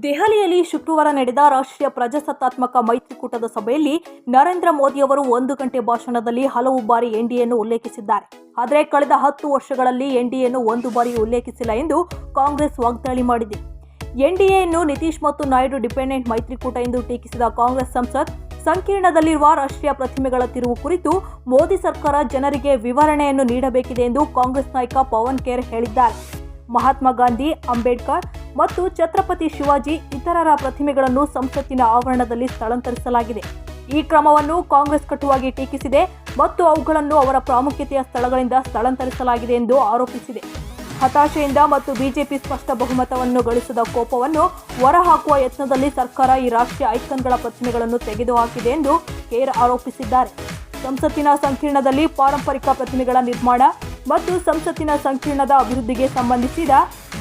ದೆಹಲಿಯಲ್ಲಿ ಶುಕ್ರವಾರ ನಡೆದ ರಾಷ್ಟ್ರೀಯ ಪ್ರಜಾಸತ್ತಾತ್ಮಕ ಮೈತ್ರಿಕೂಟದ ಸಭೆಯಲ್ಲಿ ನರೇಂದ್ರ ಮೋದಿ ಅವರು 1 ಗಂಟೆ ಭಾಷಣದಲ್ಲಿ ಹಲವು ಬಾರಿ ಎನ್ಡಿಎಯನ್ನು ಉಲ್ಲೇಖಿಸಿದ್ದಾರೆ. ಆದರೆ ಕಳೆದ 10 ವರ್ಷಗಳಲ್ಲಿ ಎನ್ಡಿಎಯನ್ನು ಒಂದು ಬಾರಿ ಉಲ್ಲೇಖಿಸಿಲ್ಲ ಎಂದು ಕಾಂಗ್ರೆಸ್ ವಾಗ್ದಾಳಿ ಮಾಡಿದೆ. ಎನ್ಡಿಎಯನ್ನು ನಿತೀಶ್ ಮತ್ತು ನಾಯ್ಡು ಡಿಪೆಂಡೆಂಟ್ ಮೈತ್ರಿಕೂಟ ಎಂದು ಟೀಕಿಸಿದ ಕಾಂಗ್ರೆಸ್ ಸಂಸತ್, ಸಂಕೀರ್ಣದಲ್ಲಿರುವ ರಾಷ್ಟ್ರೀಯ ಪ್ರತಿಮೆಗಳ ತಿರುವು ಕುರಿತು ಮೋದಿ ಸರ್ಕಾರ ಜನರಿಗೆ ವಿವರಣೆಯನ್ನು ನೀಡಬೇಕಿದೆ ಎಂದು ಕಾಂಗ್ರೆಸ್ ನಾಯಕ ಪವನ್ ಖೇರ್ ಹೇಳಿದ್ದಾರೆ. ಮಹಾತ್ಮ ಗಾಂಧಿ, ಅಂಬೇಡ್ಕರ್ ಮತ್ತು ಛತ್ರಪತಿ ಶಿವಾಜಿ ಇತರರ ಪ್ರತಿಮೆಗಳನ್ನು ಸಂಸತ್ತಿನ ಆವರಣದಲ್ಲಿ ಸ್ಥಳಾಂತರಿಸಲಾಗಿದೆ. ಈ ಕ್ರಮವನ್ನು ಕಾಂಗ್ರೆಸ್ ಕಟುವಾಗಿ ಟೀಕಿಸಿದೆ ಮತ್ತು ಅವುಗಳನ್ನು ಅವರ ಪ್ರಾಮುಖ್ಯತೆಯ ಸ್ಥಳಗಳಿಂದ ಸ್ಥಳಾಂತರಿಸಲಾಗಿದೆ ಎಂದು ಆರೋಪಿಸಿದೆ. ಹತಾಶೆಯಿಂದ ಮತ್ತು ಬಿಜೆಪಿ ಸ್ಪಷ್ಟ ಬಹುಮತವನ್ನು ಗಳಿಸಿದ ಕೋಪವನ್ನು ಹೊರಹಾಕುವ ಯತ್ನದಲ್ಲಿ ಸರ್ಕಾರ ಈ ರಾಷ್ಟ್ರೀಯ ಐಕಾನ್ಗಳ ಪ್ರತಿಮೆಗಳನ್ನು ತೆಗೆದುಹಾಕಿದೆ ಎಂದು ಖೇರ್ ಆರೋಪಿಸಿದ್ದಾರೆ. ಸಂಸತ್ತಿನ ಸಂಕೀರ್ಣದಲ್ಲಿ ಪಾರಂಪರಿಕ ಪ್ರತಿಮೆಗಳ ನಿರ್ಮಾಣ ಮತ್ತು ಸಂಸತ್ತಿನ ಸಂಕೀರ್ಣದ ಅಭಿವೃದ್ಧಿಗೆ ಸಂಬಂಧಿಸಿದ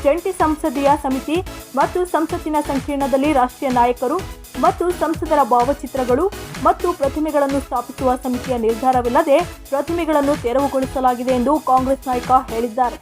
ಜಂಟಿ ಸಂಸದೀಯ ಸಮಿತಿ ಮತ್ತು ಸಂಸತ್ತಿನ ಸಂಕೀರ್ಣದಲ್ಲಿ ರಾಷ್ಟ್ರೀಯ ನಾಯಕರು ಮತ್ತು ಸಂಸದರ ಭಾವಚಿತ್ರಗಳು ಮತ್ತು ಪ್ರತಿಮೆಗಳನ್ನು ಸ್ಥಾಪಿಸುವ ಸಮಿತಿಯ ನಿರ್ಧಾರವಿಲ್ಲದೆ ಪ್ರತಿಮೆಗಳನ್ನು ತೆರವುಗೊಳಿಸಲಾಗಿದೆ ಎಂದು ಕಾಂಗ್ರೆಸ್ ನಾಯಕ ಹೇಳಿದ್ದಾರೆ.